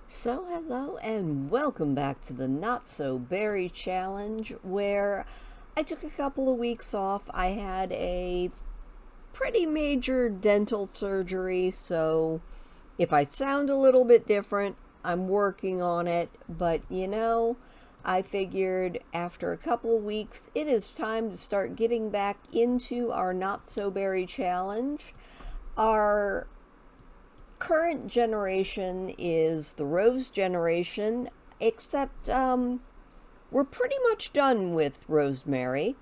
So, hello and welcome back to the Not So Berry Challenge, where I took a couple of weeks off. I had a pretty major dental surgery, so if I sound a little bit different, I'm working on it. But I figured after a couple of weeks, it is time to start getting back into our Not So Berry Challenge. Our current generation is the Rose generation, except we're pretty much done with Rosemary.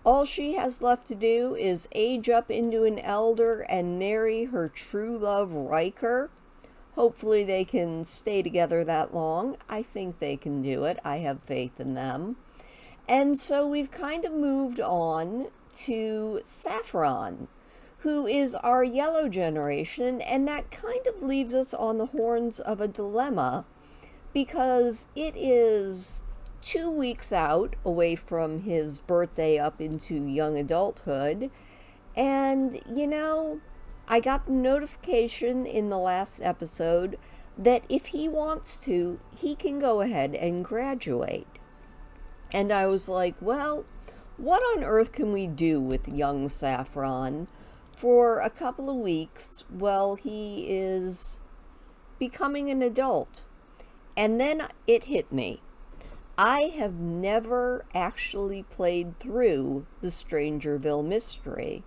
All she has left to do is age up into an elder and marry her true love, Riker. Hopefully, they can stay together that long. I think they can do it. I have faith in them. And so we've kind of moved on to Saffron, who is our yellow generation, and that kind of leaves us on the horns of a dilemma because it is 2 weeks out away from his birthday up into young adulthood. And, I got the notification in the last episode that if he wants to, he can go ahead and graduate. And I was like, well, what on earth can we do with young Saffron for a couple of weeks while he is becoming an adult? And then it hit me. I have never actually played through the Strangerville mystery.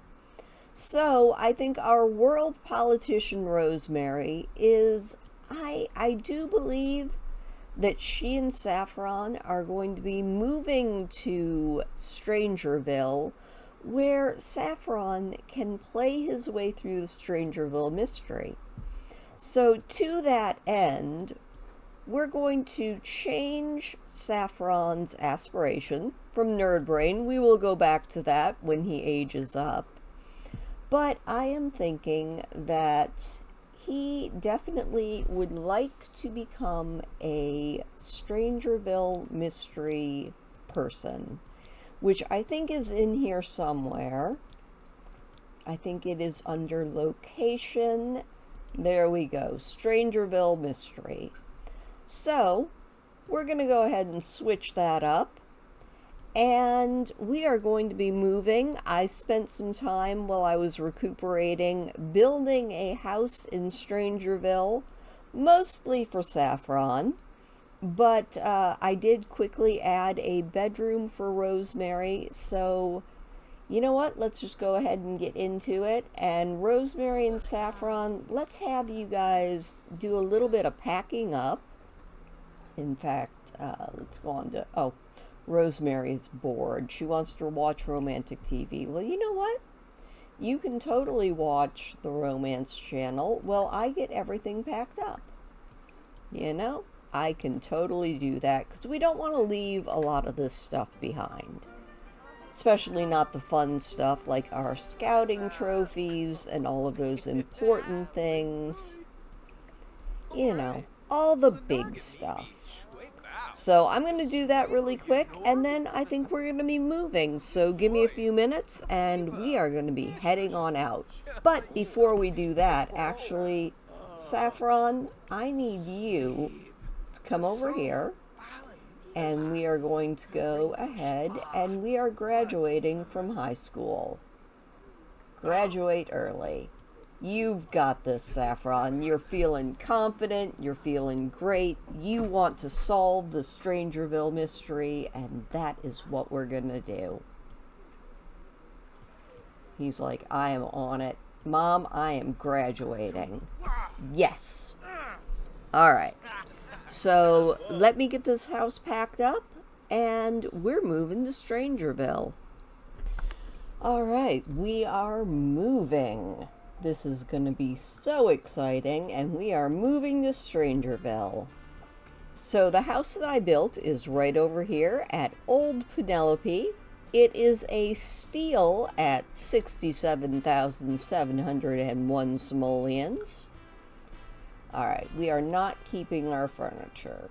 So I think our world politician Rosemary is, I do believe that she and Saffron are going to be moving to Strangerville, where Saffron can play his way through the Strangerville mystery. So, to that end, we're going to change Saffron's aspiration from Nerd Brain. We will go back to that when he ages up. But I am thinking that he definitely would like to become a Strangerville mystery person, which I think is in here somewhere. I think it is under location. There we go, Strangerville mystery. So, we're going to go ahead and switch that up. And we are going to be moving. I spent some time while I was recuperating building a house in Strangerville, mostly for Saffron. But I did quickly add a bedroom for Rosemary. So, you know what? Let's just go ahead and get into it. And Rosemary and Saffron, let's have you guys do a little bit of packing up. In fact, let's go on to... Oh, Rosemary's bored. She wants to watch romantic TV. Well, you know what? You can totally watch the romance channel while I get everything packed up. I can totally do that because we don't want to leave a lot of this stuff behind. Especially not the fun stuff like our scouting trophies and all of those important things. All the big stuff. So I'm going to do that really quick, and then I think we're going to be moving. So give me a few minutes, and we are going to be heading on out. But before we do that, actually, Saffron, I need you to come over here, and we are going to go ahead, and we are graduating from high school. Graduate early. You've got this, Saffron. You're feeling confident. You're feeling great. You want to solve the Strangerville mystery, and that is what we're going to do. He's like, I am on it. Mom, I am graduating. Yes. All right. So let me get this house packed up, and we're moving to Strangerville. All right. We are moving. This is going to be so exciting, and we are moving to Strangerville. So the house that I built is right over here at Old Penelope. It is a steel at 67,701 simoleons. Alright, we are not keeping our furniture.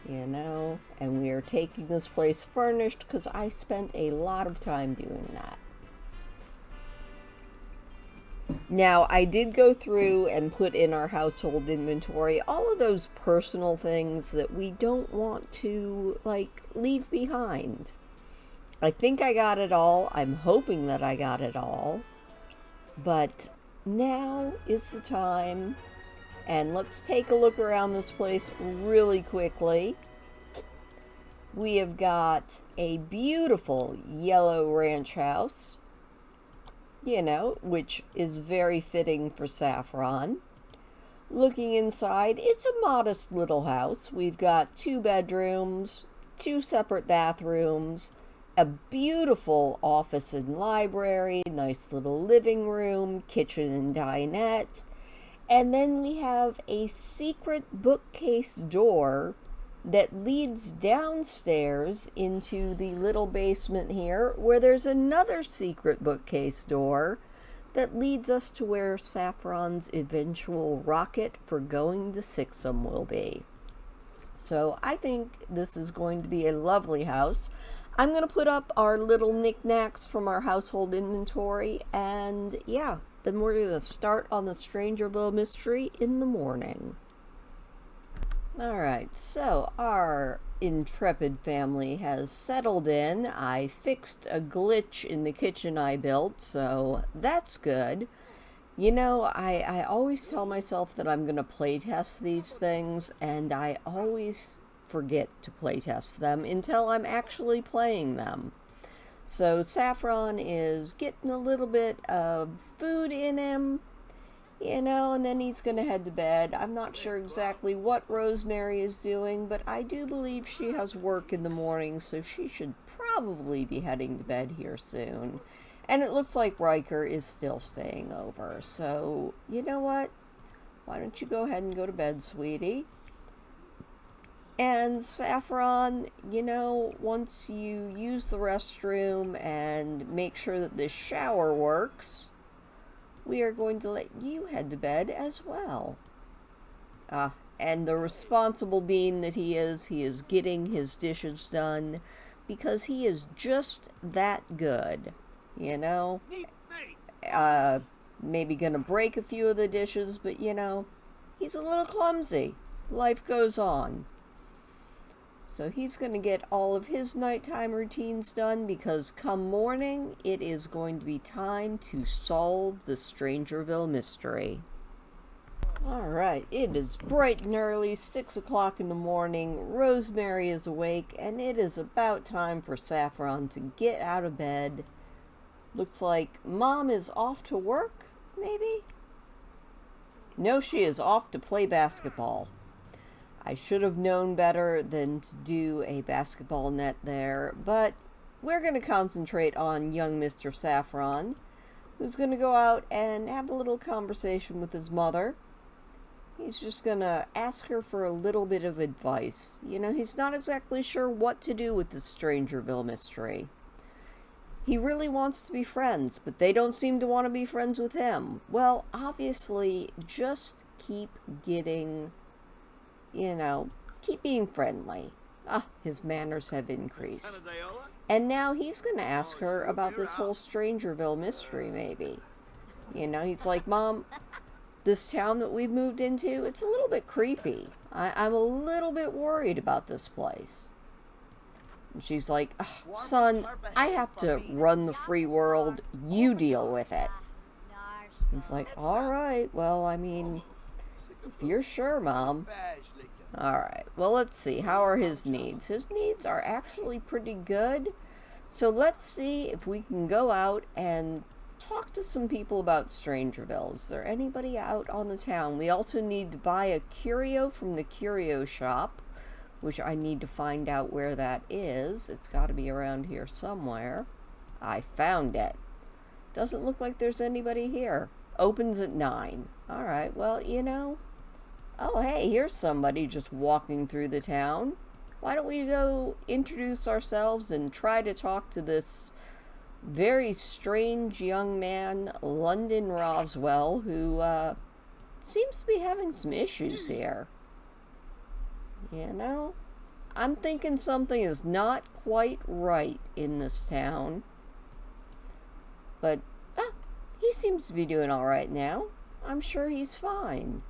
And we are taking this place furnished because I spent a lot of time doing that. Now, I did go through and put in our household inventory all of those personal things that we don't want to, like, leave behind. I think I got it all. I'm hoping that I got it all. But now is the time. And let's take a look around this place really quickly. We have got a beautiful yellow ranch house, you know, which is very fitting for Saffron. Looking inside, it's a modest little house. We've got 2 bedrooms, 2 separate bathrooms, a beautiful office and library, nice little living room, kitchen and dinette, and then we have a secret bookcase door that leads downstairs into the little basement here, where there's another secret bookcase door that leads us to where Saffron's eventual rocket for going to Sixum will be. So I think this is going to be a lovely house. I'm going to put up our little knickknacks from our household inventory, and yeah, then we're going to start on the Strangerville mystery in the morning. Alright, so our intrepid family has settled in. I fixed a glitch in the kitchen I built, so that's good. You know, I always tell myself that I'm going to playtest these things, and I always forget to playtest them until I'm actually playing them. So Saffron is getting a little bit of food in him, you know, and then he's going to head to bed. I'm not sure exactly what Rosemary is doing, but I do believe she has work in the morning, so she should probably be heading to bed here soon. And it looks like Riker is still staying over, so you know what? Why don't you go ahead and go to bed, sweetie? And Saffron, you know, once you use the restroom and make sure that the shower works, we are going to let you head to bed as well. And the responsible being that he is getting his dishes done because he is just that good, you know? Maybe gonna break a few of the dishes, but you know, he's a little clumsy. Life goes on. So he's going to get all of his nighttime routines done because come morning, it is going to be time to solve the Strangerville mystery. Alright, it is bright and early, 6 o'clock in the morning. Rosemary is awake, and it is about time for Saffron to get out of bed. Looks like Mom is off to work, maybe? No, she is off to play basketball. I should have known better than to do a basketball net there, but we're going to concentrate on young Mr. Saffron, who's going to go out and have a little conversation with his mother. He's just going to ask her for a little bit of advice. You know, he's not exactly sure what to do with the Strangerville mystery. He really wants to be friends, but they don't seem to want to be friends with him. Well, obviously, just keep getting... you know, keep being friendly. His manners have increased. And now he's going to ask her about this whole Strangerville mystery, maybe. You know, he's like, Mom, this town that we've moved into, it's a little bit creepy. I'm a little bit worried about this place. And she's like, son, I have to run the free world. You deal with it. He's like, all right, well, I mean... if you're sure, Mom. Alright, well, let's see. How are his needs? His needs are actually pretty good. So let's see if we can go out and talk to some people about Strangerville. Is there anybody out on the town? We also need to buy a curio from the curio shop, which I need to find out where that is. It's got to be around here somewhere. I found it. Doesn't look like there's anybody here. Opens at 9. Alright, well, you know... oh, hey, here's somebody just walking through the town. Why don't we go introduce ourselves and try to talk to this very strange young man, London Roswell, who seems to be having some issues here. You know, I'm thinking something is not quite right in this town. But, He seems to be doing all right now. I'm sure he's fine.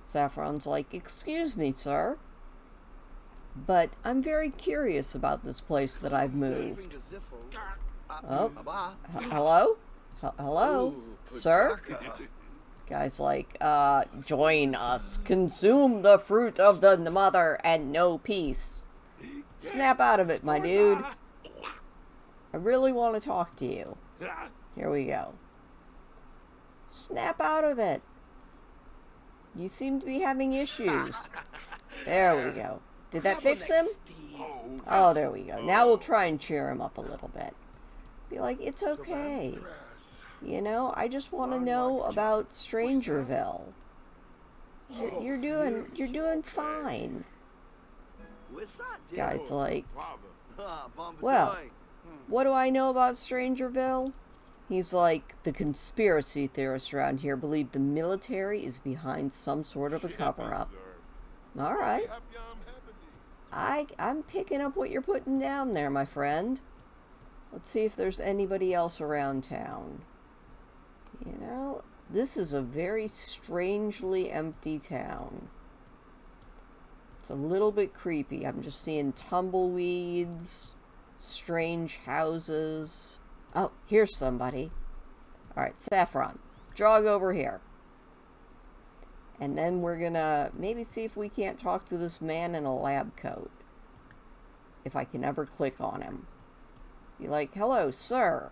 Saffron's like, excuse me, sir, but I'm very curious about this place that I've moved. Oh, hello? Hello? Sir? Guy's like, join us. Consume the fruit of the mother and no peace. Snap out of it, my dude. I really want to talk to you. Here we go. Snap out of it. You seem to be having issues. There we go. Did that fix him? Oh, there we go. Now we'll try and cheer him up a little bit. Be like, it's okay. You know, I just want to know about Strangerville. You're doing fine. Guy's like, well, what do I know about Strangerville? He's like, the conspiracy theorists around here believe the military is behind some sort of a cover-up. All right. I'm picking up what you're putting down there, my friend. Let's see if there's anybody else around town. You know, this is a very strangely empty town. It's a little bit creepy. I'm just seeing tumbleweeds, strange houses. Oh, here's somebody. All right, Saffron, jog over here. And then we're gonna maybe see if we can't talk to this man in a lab coat. If I can ever click on him. Be like, hello, sir.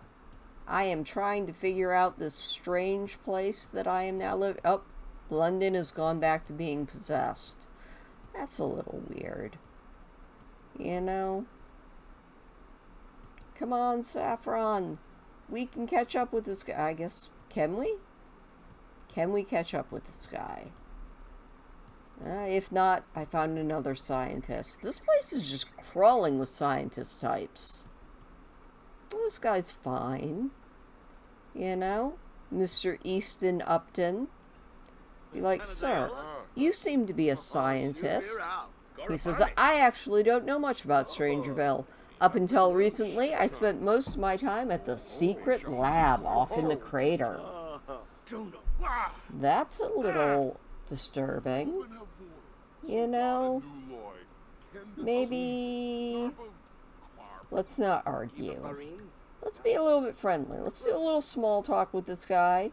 I am trying to figure out this strange place that I am now living. Oh, London has gone back to being possessed. That's a little weird. You know? Come on, Saffron. We can catch up with this guy. I guess, can we? Can we catch up with this guy? If not, I found another scientist. This place is just crawling with scientist types. Well, this guy's fine. You know? Mr. Easton Upton. Be like, sir, you seem to be a scientist. He says, I actually don't know much about Strangerville. Up until recently, I spent most of my time at the secret lab off in the crater. That's a little disturbing. You know? Maybe... Let's not argue. Let's be a little bit friendly. Let's do a little small talk with this guy.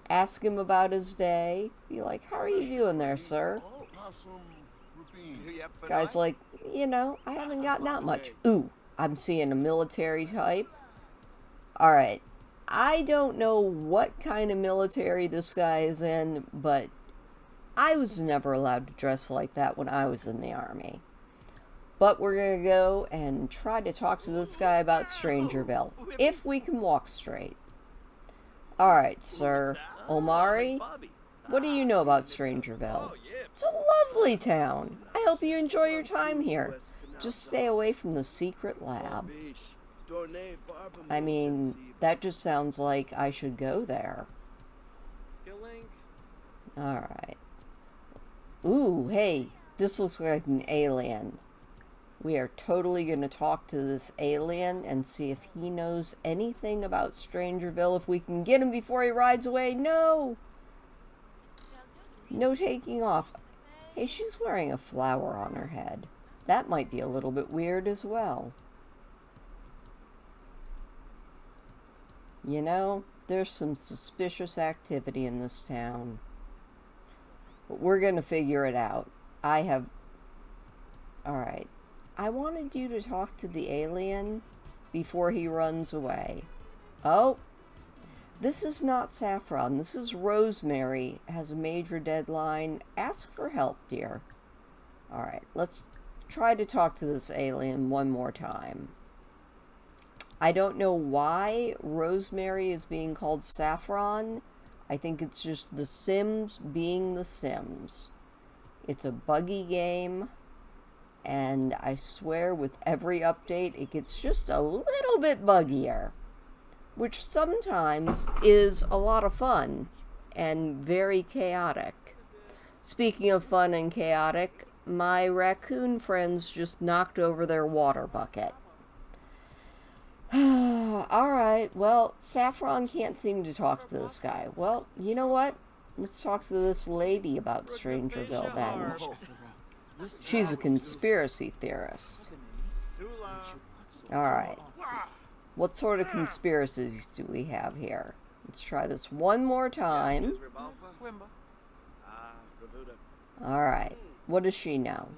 Ask him about his day. Be like, how are you doing there, sir? Guy's like, you know, I haven't got that much. Ooh, I'm seeing a military type. Alright. I don't know what kind of military this guy is in, but I was never allowed to dress like that when I was in the army. But we're going to go and try to talk to this guy about Strangerville, if we can walk straight. Alright, sir. Omari, what do you know about Strangerville? It's a lovely town. I hope you enjoy your time here. Just stay away from the secret lab. I mean, that just sounds like I should go there. Alright. Ooh, hey, this looks like an alien. We are totally going to talk to this alien and see if he knows anything about Strangerville. If we can get him before he rides away. No! No taking off. Hey, she's wearing a flower on her head. That might be a little bit weird as well. You know, there's some suspicious activity in this town. But we're going to figure it out. Alright. I wanted you to talk to the alien before he runs away. Oh, this is not Saffron. This is Rosemary. Has a major deadline. Ask for help, dear. Alright, let's try to talk to this alien one more time. I don't know why Rosemary is being called Saffron. I think it's just The Sims being The Sims. It's a buggy game. And I swear with every update, it gets just a little bit buggier. Which sometimes is a lot of fun and very chaotic. Speaking of fun and chaotic, my raccoon friends just knocked over their water bucket. Alright, well, Saffron can't seem to talk to this guy. Well, you know what? Let's talk to this lady about Strangerville then. She's a conspiracy theorist. Alright. What sort of conspiracies do we have here? Let's try this one more time. Alright. What does she know?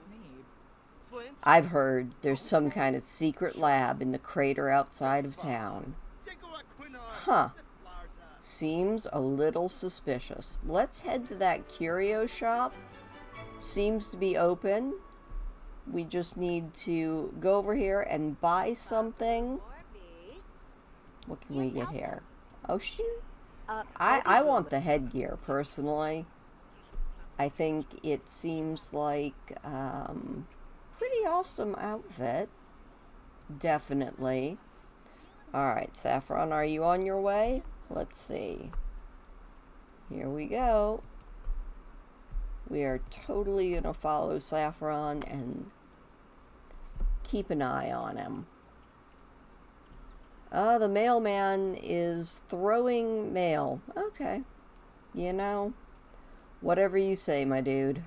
I've heard there's some kind of secret lab in the crater outside of town. Huh. Seems a little suspicious. Let's head to that curio shop. Seems to be open. We just need to go over here and buy something. What can we get here? Oh, shoot. I want the headgear, personally. I think it seems like pretty awesome outfit. Definitely. Alright, Saffron, are you on your way? Let's see. Here we go. We are totally going to follow Saffron and keep an eye on him. The mailman is throwing mail. Okay. You know, whatever you say, my dude.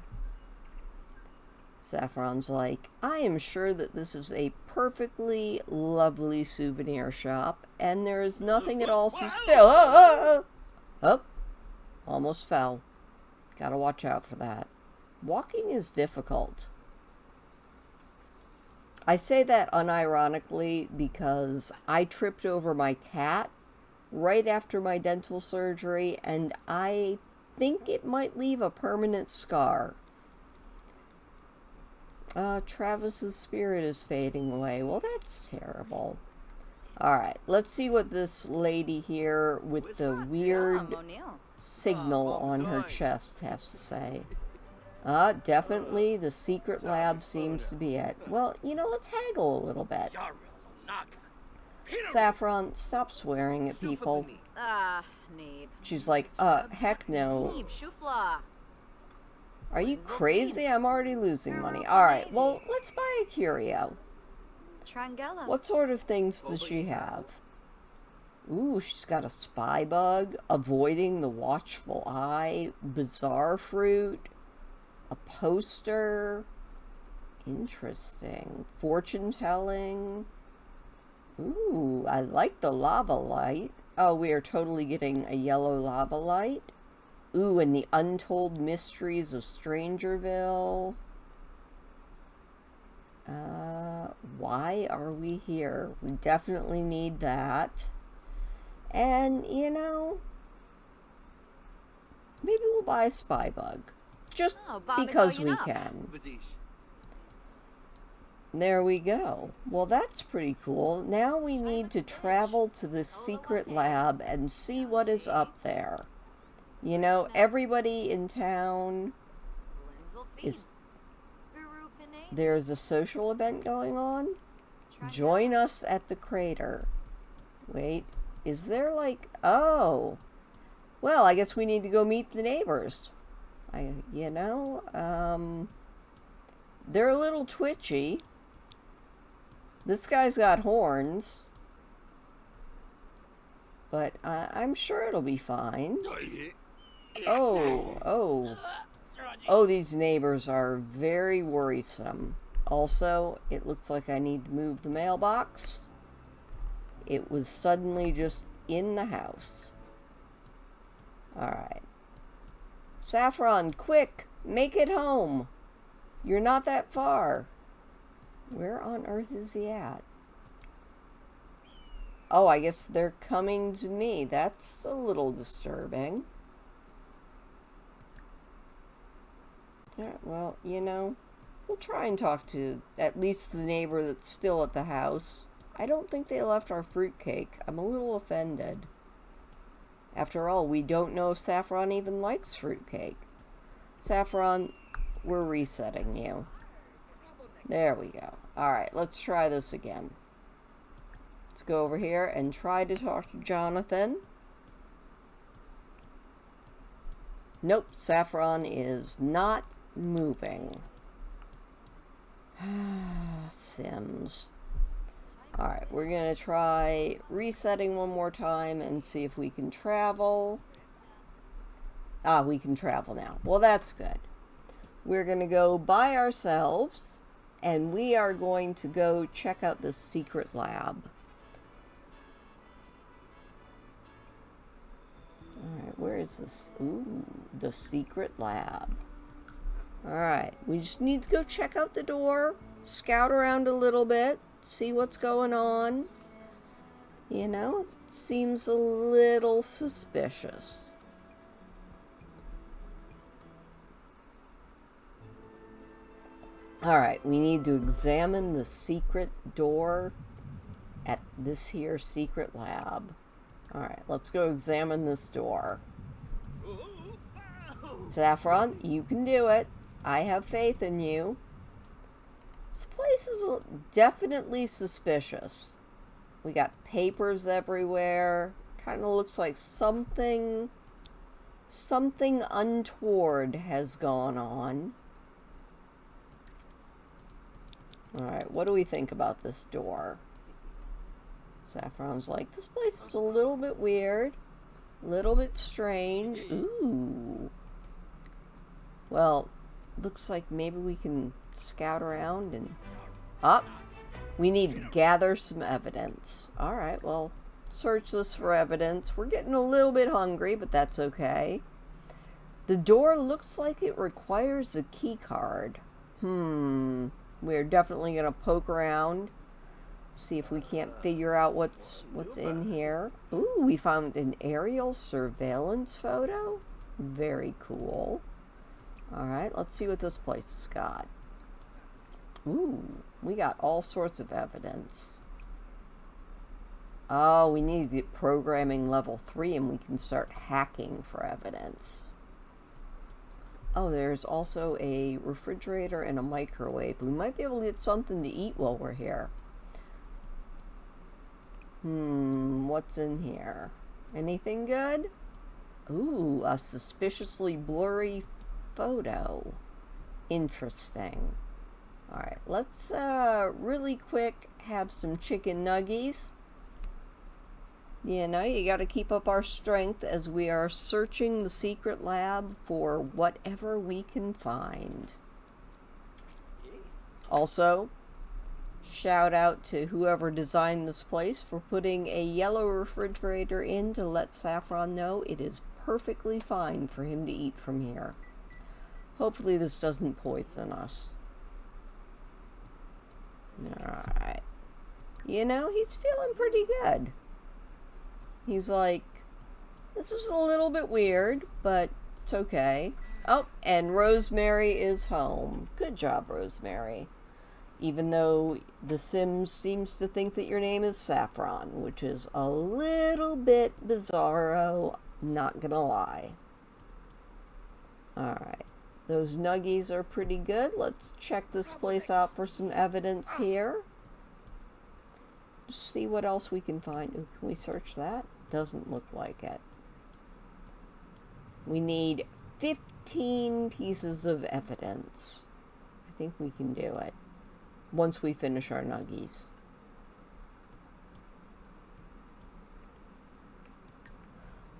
Saffron's like, I am sure that this is a perfectly lovely souvenir shop, and there is nothing at all suspicious. Oh, almost fell. Gotta watch out for that. Walking is difficult. I say that unironically because I tripped over my cat right after my dental surgery, and I think it might leave a permanent scar. Travis's spirit is fading away. Well, that's terrible. Alright, let's see what this lady here with the weird signal on her chest has to say. Definitely the secret lab seems to be it. Well, you know, let's haggle a little bit. Saffron, stop swearing at people. She's like, heck no. Are you crazy? I'm already losing money. Alright, well, let's buy a curio. What sort of things does she have? Ooh, she's got a spy bug, avoiding the watchful eye, bizarre fruit, a poster. Interesting. Fortune telling. Ooh, I like the lava light. Oh, we are totally getting a yellow lava light. Ooh, and the untold mysteries of Strangerville. Why are we here? We definitely need that. And, you know, maybe we'll buy a spy bug. Just because we can. There we go. Well, that's pretty cool. Now we need to travel to this secret lab and see what is up there. You know, everybody in town is... There's a social event going on? Join us at the crater. Wait, is there like... Oh! Well, I guess we need to go meet the neighbors. You know, they're a little twitchy. This guy's got horns. But I'm sure it'll be fine. Oh, these neighbors are very worrisome. Also, it looks like I need to move the mailbox. It was suddenly just in the house. Alright. Saffron, quick! Make it home! You're not that far. Where on earth is he at? Oh, I guess they're coming to me. That's a little disturbing. Yeah, well, you know, we'll try and talk to at least the neighbor that's still at the house. I don't think they left our fruitcake. I'm a little offended. After all, we don't know if Saffron even likes fruitcake. Saffron, we're resetting you. There we go. Alright, let's try this again. Let's go over here and try to talk to Jonathan. Nope, Saffron is not moving. Sims. Alright, we're going to try resetting one more time and see if we can travel. Ah, we can travel now. Well, that's good. We're going to go by ourselves, and we are going to go check out the secret lab. Alright, where is this? Ooh, the secret lab. Alright, we just need to go check out the door, scout around a little bit, see what's going on. You know, it seems a little suspicious. Alright, we need to examine the secret door at this here secret lab. Alright, let's go examine this door. Saffron, you can do it. I have faith in you. This place is definitely suspicious. We got papers everywhere. Kind of looks like something untoward has gone on. Alright, what do we think about this door? Saffron's like, this place is a little bit weird. A little bit strange. Ooh. Well, looks like maybe we can scout around and... we need to gather some evidence. Alright, well, search this for evidence. We're getting a little bit hungry, but that's okay. The door looks like it requires a key card. We're definitely going to poke around. See if we can't figure out what's in here. Ooh, we found an aerial surveillance photo. Very cool. Alright, let's see what this place has got. Ooh, we got all sorts of evidence. Oh, we need to get programming level 3 and we can start hacking for evidence. Oh, there's also a refrigerator and a microwave. We might be able to get something to eat while we're here. What's in here? Anything good? Ooh, a suspiciously blurry photo. Interesting. Alright, let's really quick have some chicken nuggies. You know, you gotta keep up our strength as we are searching the secret lab for whatever we can find. Also, shout out to whoever designed this place for putting a yellow refrigerator in to let Saffron know it is perfectly fine for him to eat from here. Hopefully this doesn't poison us. Alright. You know, he's feeling pretty good. He's like, this is a little bit weird, but it's okay. Oh, and Rosemary is home. Good job, Rosemary. Even though The Sims seems to think that your name is Saffron, which is a little bit bizarro, not gonna lie. Alright. Those nuggies are pretty good. Let's check this place out for some evidence here. Just see what else we can find. Ooh, can we search that? Doesn't look like it. We need 15 pieces of evidence. I think we can do it. Once we finish our nuggies.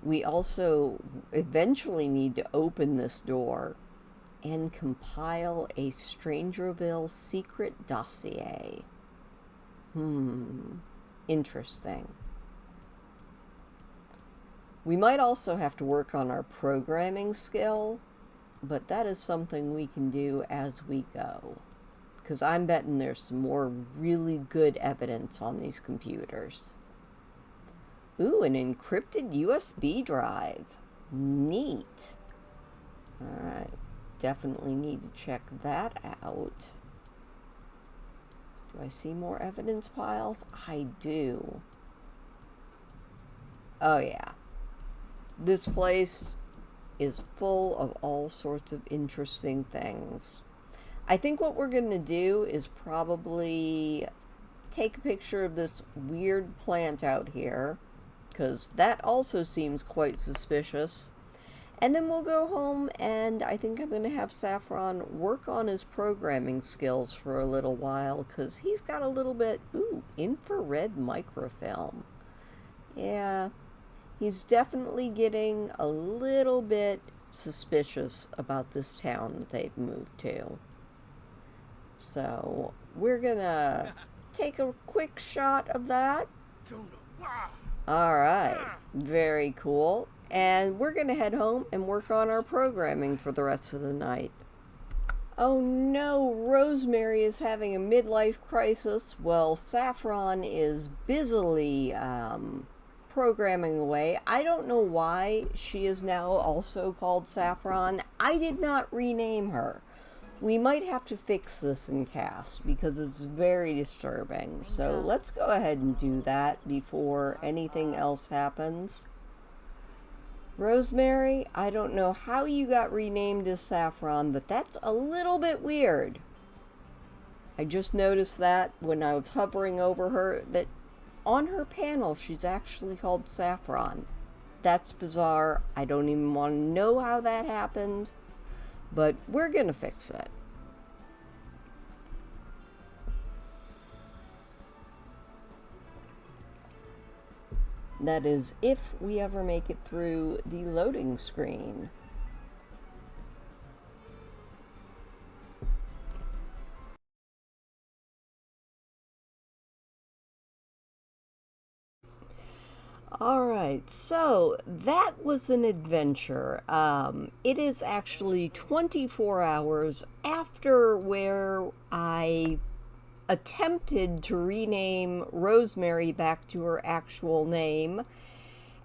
We also eventually need to open this door and compile a Strangerville secret dossier. Interesting. We might also have to work on our programming skill, but that is something we can do as we go. Because I'm betting there's some more really good evidence on these computers. Ooh, an encrypted USB drive. Neat. Alright. Definitely need to check that out. Do I see more evidence piles? I do. Oh yeah. This place is full of all sorts of interesting things. I think what we're going to do is probably take a picture of this weird plant out here, because that also seems quite suspicious. And then we'll go home, and I think I'm going to have Saffron work on his programming skills for a little while, because he's got a little bit, ooh, infrared microfilm. Yeah, he's definitely getting a little bit suspicious about this town that they've moved to. So we're going to take a quick shot of that. All right, very cool. And we're going to head home and work on our programming for the rest of the night. Oh no, Rosemary is having a midlife crisis. Well, Saffron is busily programming away. I don't know why she is now also called Saffron. I did not rename her. We might have to fix this in cast because it's very disturbing. So let's go ahead and do that before anything else happens. Rosemary, I don't know how you got renamed as Saffron, but that's a little bit weird. I just noticed that when I was hovering over her, that on her panel she's actually called Saffron. That's bizarre. I don't even want to know how that happened, but we're gonna fix it. That is, if we ever make it through the loading screen. All right, so that was an adventure. It is actually 24 hours after where I attempted to rename Rosemary back to her actual name,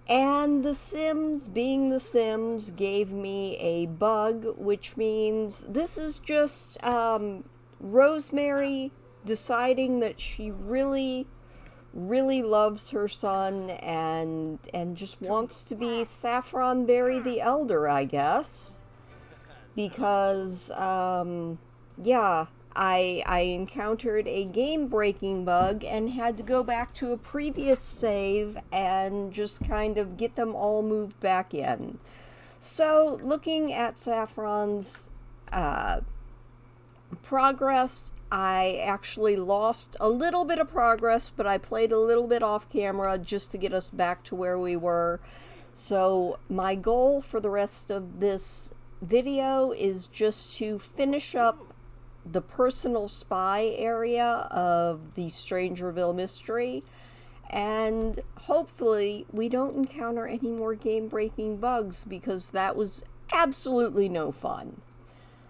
and the Sims, being the Sims, gave me a bug, which means this is just Rosemary deciding that she really loves her son and just wants to be Saffron Berry the Elder, I guess, because yeah, I encountered a game-breaking bug and had to go back to a previous save and just kind of get them all moved back in. So, looking at Saffron's progress, I actually lost a little bit of progress, but I played a little bit off camera just to get us back to where we were. So, my goal for the rest of this video is just to finish up the personal spy area of the Strangerville mystery, and hopefully we don't encounter any more game-breaking bugs, because that was absolutely no fun.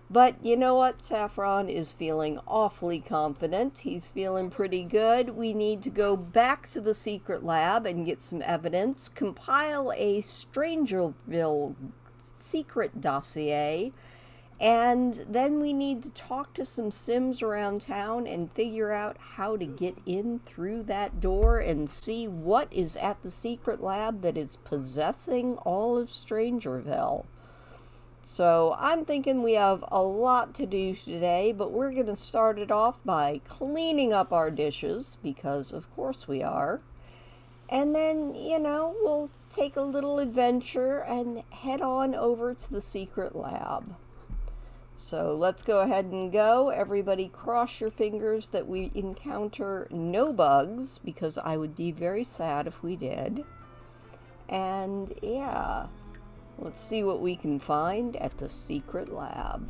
But you know what? Saffron is feeling awfully confident. He's feeling pretty good. We need to go back to the secret lab and get some evidence, compile a Strangerville secret dossier, and then we need to talk to some Sims around town and figure out how to get in through that door and see what is at the secret lab that is possessing all of Strangerville. So I'm thinking we have a lot to do today, but we're going to start it off by cleaning up our dishes, because of course we are. And then, we'll take a little adventure and head on over to the secret lab. So let's go ahead and go. Everybody cross your fingers that we encounter no bugs, because I would be very sad if we did. And yeah, let's see what we can find at the secret lab.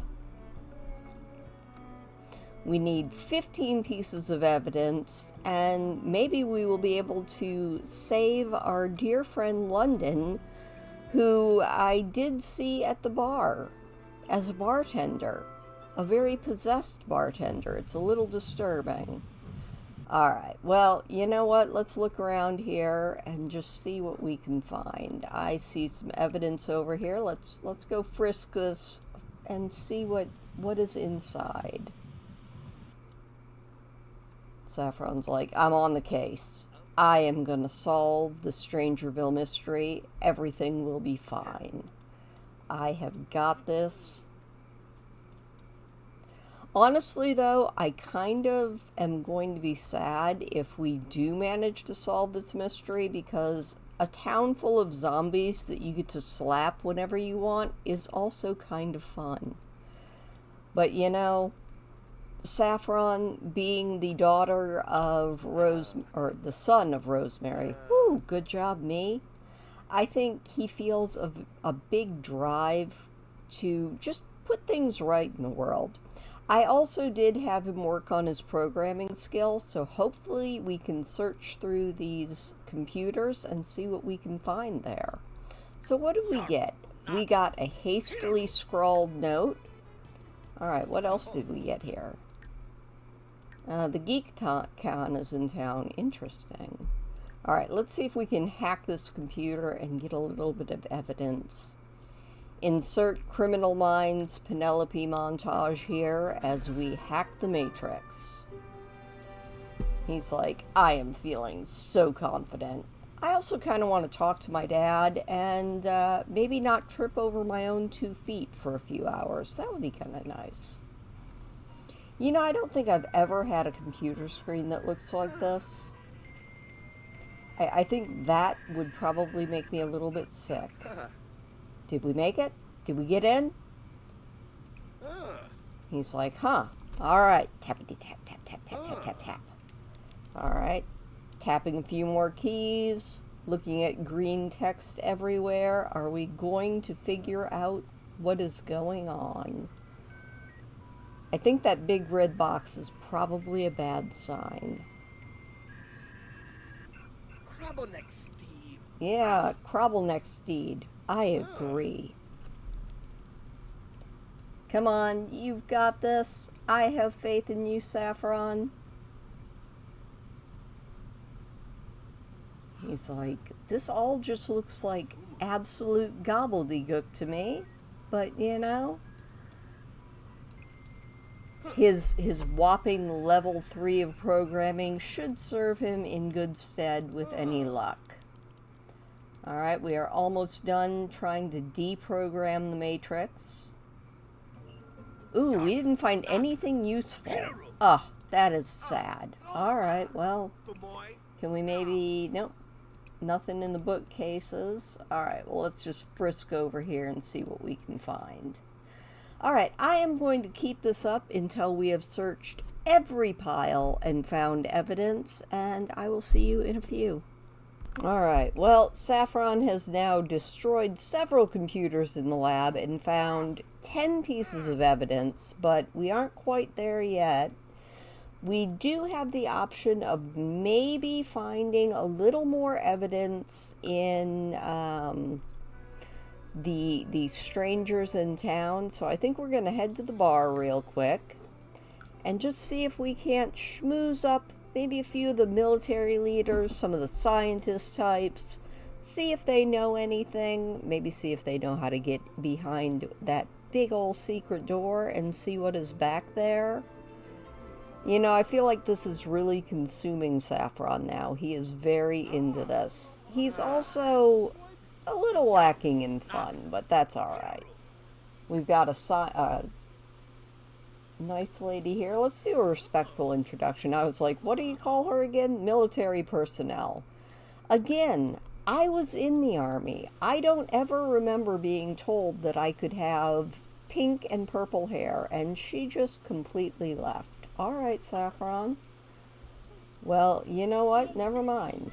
We need 15 pieces of evidence, and maybe we will be able to save our dear friend London, who I did see at the bar as a bartender, a very possessed bartender. It's a little disturbing. All right, well, you know what? Let's look around here and just see what we can find. I see some evidence over here. Let's go frisk this and see what is inside. Saffron's like, I'm on the case. I am going to solve the Strangerville mystery. Everything will be fine. I have got this. Honestly, though, I kind of am going to be sad if we do manage to solve this mystery, because a town full of zombies that you get to slap whenever you want is also kind of fun. But you know, Saffron being the daughter of or the son of Rosemary, whoo, good job, me. I think he feels a big drive to just put things right in the world. I also did have him work on his programming skills, so hopefully we can search through these computers and see what we can find there. So what did we get? We got a hastily scrawled note. Alright, what else did we get here? The GeekCon is in town. Interesting. Alright, let's see if we can hack this computer and get a little bit of evidence. Insert Criminal Minds Penelope montage here as we hack the Matrix. He's like, I am feeling so confident. I also kind of want to talk to my dad and maybe not trip over my own 2 feet for a few hours. That would be kind of nice. You know, I don't think I've ever had a computer screen that looks like this. I think that would probably make me a little bit sick. Did we make it? Did we get in? He's like, huh. Alright. Tappity tap, tap, tap, tap, tap, tap, tap. Alright. Tapping a few more keys. Looking at green text everywhere. Are we going to figure out what is going on? I think that big red box is probably a bad sign. Crabbleneck Steed. Yeah, Crabbleneck Steed. I agree. Come on, you've got this. I have faith in you, Saffron. He's like, this all just looks like absolute gobbledygook to me. But, you know, his whopping level 3 of programming should serve him in good stead with any luck. Alright, we are almost done trying to deprogram the Matrix. Ooh, we didn't find anything useful. Oh, that is sad. Alright, well, can we maybe... Nope, nothing in the bookcases. Alright, well, let's just frisk over here and see what we can find. Alright, I am going to keep this up until we have searched every pile and found evidence, and I will see you in a few. Alright, well, Saffron has now destroyed several computers in the lab and found 10 pieces of evidence, but we aren't quite there yet. We do have the option of maybe finding a little more evidence in the strangers in town, so I think we're going to head to the bar real quick and just see if we can't schmooze up maybe a few of the military leaders, some of the scientist types, see if they know anything, maybe see if they know how to get behind that big old secret door and see what is back there. You know, I feel like this is really consuming Saffron now. He is very into this. He's also a little lacking in fun, but that's alright. We've got a nice lady here. Let's do a respectful introduction. I was like, what do you call her again? Military personnel. Again, I was in the army. I don't ever remember being told that I could have pink and purple hair, and she just completely left. Alright, Saffron. Well, you know what? Never mind.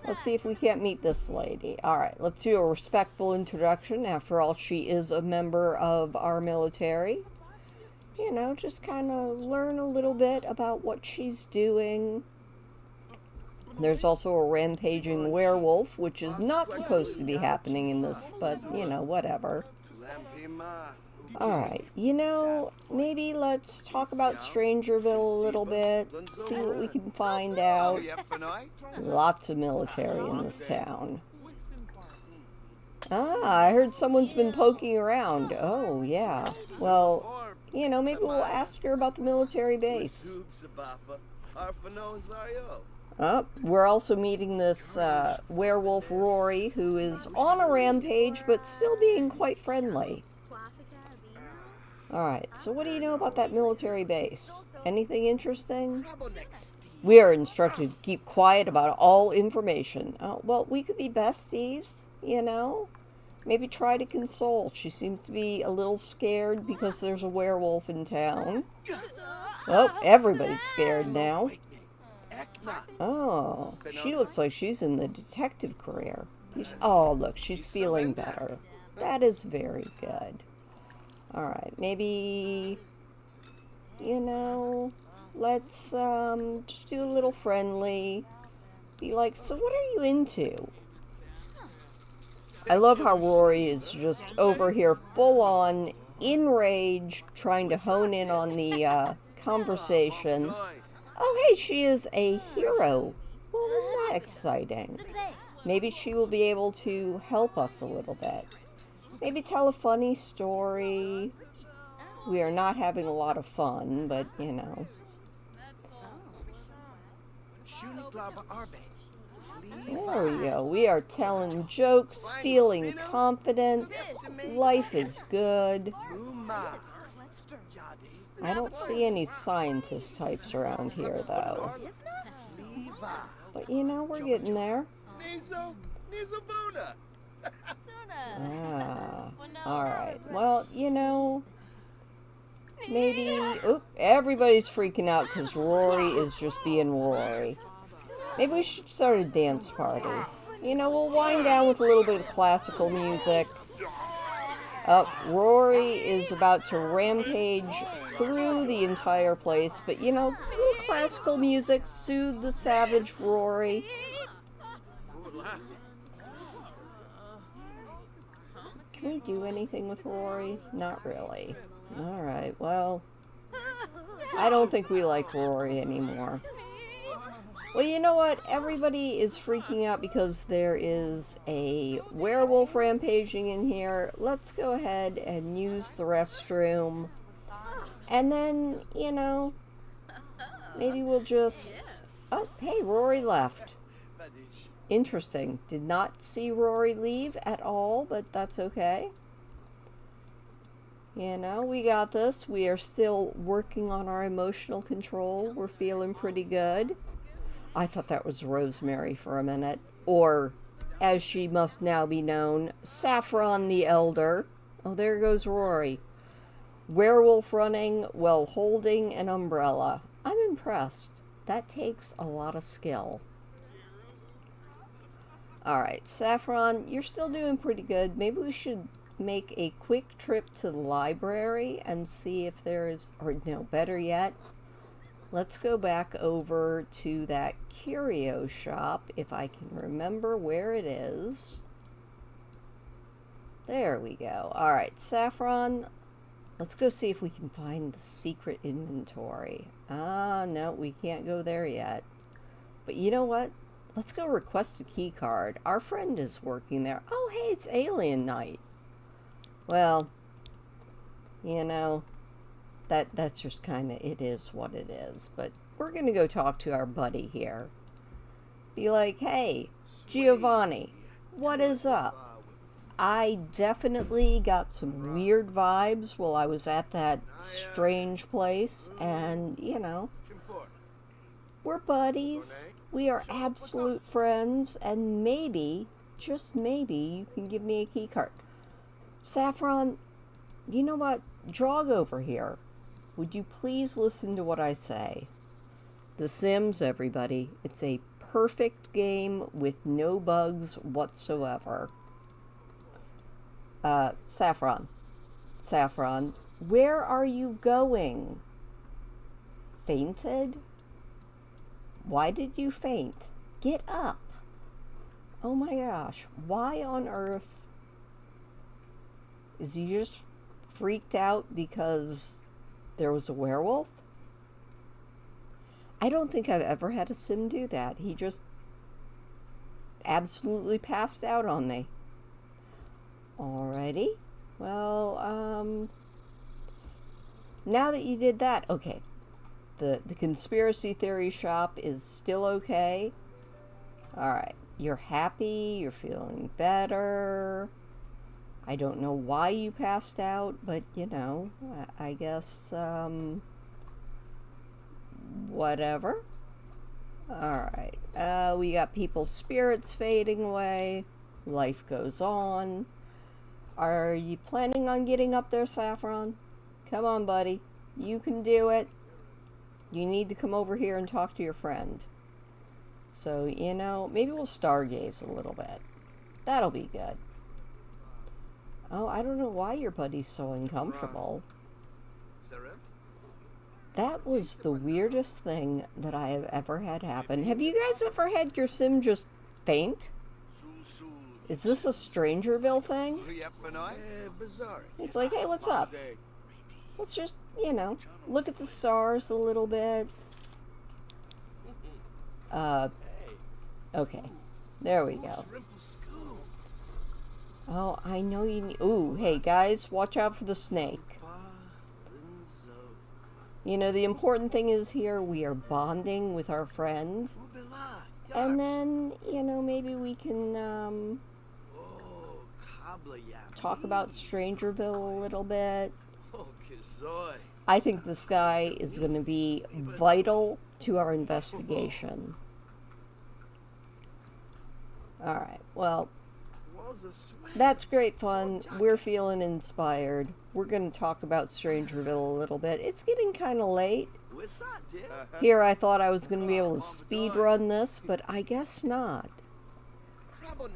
Let's see if we can't meet this lady. Alright, let's do a respectful introduction. After all, she is a member of our military. You know, just kind of learn a little bit about what she's doing. There's also a rampaging werewolf, which is not supposed to be happening in this, but, you know, whatever. Alright, you know, maybe let's talk about Strangerville a little bit, see what we can find out. Lots of military in this town. Ah, I heard someone's been poking around. Oh, yeah. Well, you know, maybe we'll ask her about the military base. Oh, we're also meeting this werewolf Rory, who is on a rampage, but still being quite friendly. Alright, so what do you know about that military base? Anything interesting? We are instructed to keep quiet about all information. Well, we could be besties, you know? Maybe try to console. She seems to be a little scared because there's a werewolf in town. Oh, everybody's scared now. Oh, she looks like she's in the detective career. Oh, look, she's feeling better. That is very good. Alright, maybe, you know, let's just do a little friendly. Be like, so what are you into? I love how Rory is just over here full on in rage, trying to hone in on the conversation. Oh, hey, she is a hero. Well, isn't that exciting? Maybe she will be able to help us a little bit. Maybe tell a funny story. We are not having a lot of fun, but, you know. There we go. We are telling jokes, feeling confident. Life is good. I don't see any scientist types around here, though. But, you know, we're getting there. Ah, alright. Well, you know, maybe... Oop, everybody's freaking out because Rory is just being Rory. Maybe we should start a dance party. You know, we'll wind down with a little bit of classical music. Rory is about to rampage through the entire place, but, you know, little classical music soothe the savage Rory. Can we do anything with Rory? Not really. Alright, well, I don't think we like Rory anymore. Well, you know what? Everybody is freaking out because there is a werewolf rampaging in here. Let's go ahead and use the restroom. And then, you know, maybe we'll just... Oh, hey, Rory left. Interesting. Did not see Rory leave at all, but that's okay. You know, we got this. We are still working on our emotional control. We're feeling pretty good. I thought that was Rosemary for a minute. Or, as she must now be known, Saffron the Elder. Oh, there goes Rory. Werewolf running while holding an umbrella. I'm impressed. That takes a lot of skill. Alright, Saffron, you're still doing pretty good. Maybe we should make a quick trip to the library and see if there's, or no, better yet, let's go back over to that curio shop, if I can remember where it is. There we go. Alright, Saffron, let's go see if we can find the secret inventory. No, we can't go there yet. But you know what? Let's go request a key card. Our friend is working there. Oh, hey, it's Alien Night. Well, you know, that's just kind of, it is what it is. But we're going to go talk to our buddy here. Be like, hey, Giovanni, what is up? I definitely got some weird vibes while I was at that strange place. And, you know, we're buddies. We are absolute friends, and maybe, just maybe, you can give me a key card. Saffron, you know what? Jog over here. Would you please listen to what I say? The Sims, everybody. It's a perfect game with no bugs whatsoever. Saffron. Saffron, where are you going? Fainted? Why did you faint? Get up. Oh my gosh. Why on earth? Is he just freaked out because there was a werewolf? I don't think I've ever had a sim do that. He just absolutely passed out on me. Alrighty. Well, now that you did that, okay. The conspiracy theory shop is still okay. Alright. You're happy. You're feeling better. I don't know why you passed out, but, you know, I guess, whatever. Alright. We got people's spirits fading away. Life goes on. Are you planning on getting up there, Saffron? Come on, buddy. You can do it. You need to come over here and talk to your friend. So, you know, maybe we'll stargaze a little bit. That'll be good. Oh, I don't know why your buddy's so uncomfortable. That was the weirdest thing that I have ever had happen. Have you guys ever had your sim just faint? Is this a Strangerville thing? It's like, hey, what's up? Let's just, you know, look at the stars a little bit. Okay. There we go. Oh, I know you need... Ooh, hey, guys, watch out for the snake. You know, the important thing is here, we are bonding with our friend. And then, you know, maybe we can, talk about Strangerville a little bit. I think this guy is going to be vital to our investigation. Alright, well, that's great fun. We're feeling inspired. We're going to talk about Strangerville a little bit. It's getting kind of late. Here I thought I was going to be able to speed run this, but I guess not.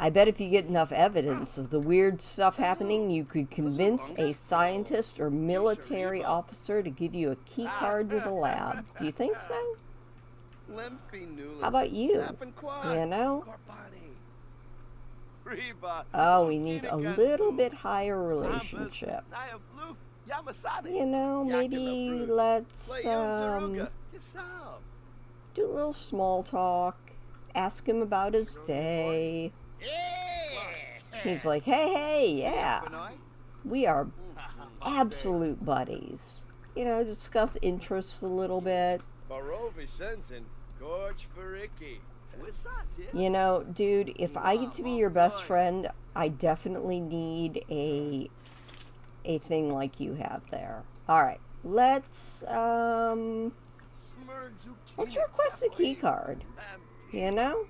I bet if you get enough evidence of the weird stuff happening, you could convince a scientist or military officer to give you a key card to the lab. Do you think so? How about you? You know? Oh, we need a little bit higher relationship. You know, maybe let's, do a little small talk. Ask him about his day. He's like, hey, yeah. We are absolute buddies. You know, discuss interests a little bit. You know, dude, if I get to be your best friend, I definitely need a thing like you have there. Alright, let's request a key card. You know?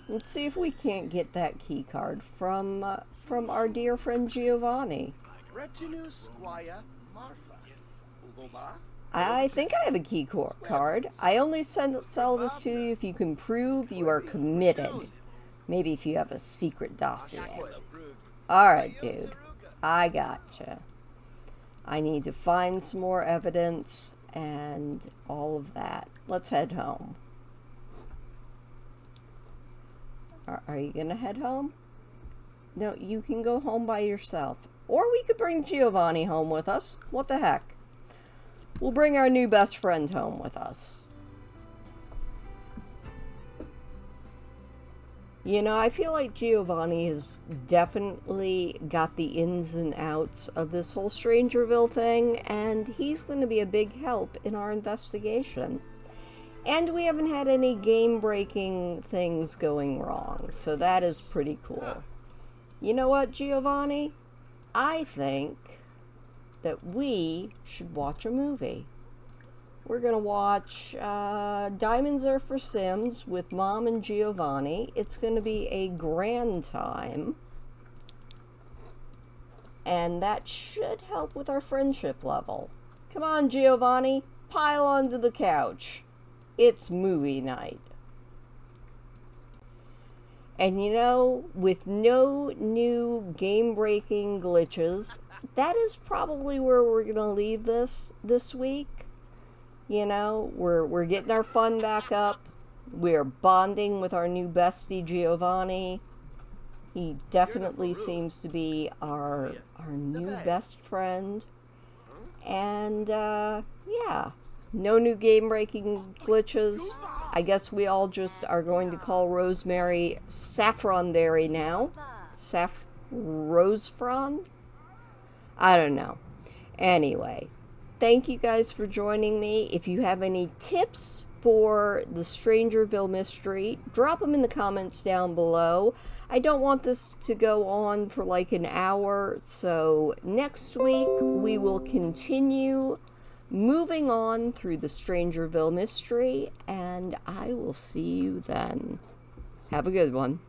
Let's see if we can't get that key card from our dear friend Giovanni. I think I have a key card. I only sell this to you if you can prove you are committed. Maybe if you have a secret dossier. Alright, dude. I gotcha. I need to find some more evidence and all of that. Let's head home. Are you gonna head home? No, you can go home by yourself. Or we could bring Giovanni home with us. What the heck? We'll bring our new best friend home with us. You know, I feel like Giovanni has definitely got the ins and outs of this whole Strangerville thing, and he's going to be a big help in our investigation. And we haven't had any game-breaking things going wrong, so that is pretty cool. You know what, Giovanni? I think that we should watch a movie. We're going to watch Diamonds Are for Sims with Mom and Giovanni. It's going to be a grand time. And that should help with our friendship level. Come on, Giovanni. Pile onto the couch. It's movie night. And you know, with no new game-breaking glitches, that is probably where we're going to leave this week. You know, we're getting our fun back up. We're bonding with our new bestie, Giovanni. He definitely seems to be our new best friend. And, yeah. No new game-breaking glitches. I guess we all just are going to call Rosemary Saffronberry now. Rosefron? I don't know. Anyway, thank you guys for joining me. If you have any tips for the Strangerville mystery, drop them in the comments down below. I don't want this to go on for like an hour, so next week we will continue moving on through the Strangerville mystery, and I will see you then. Have a good one.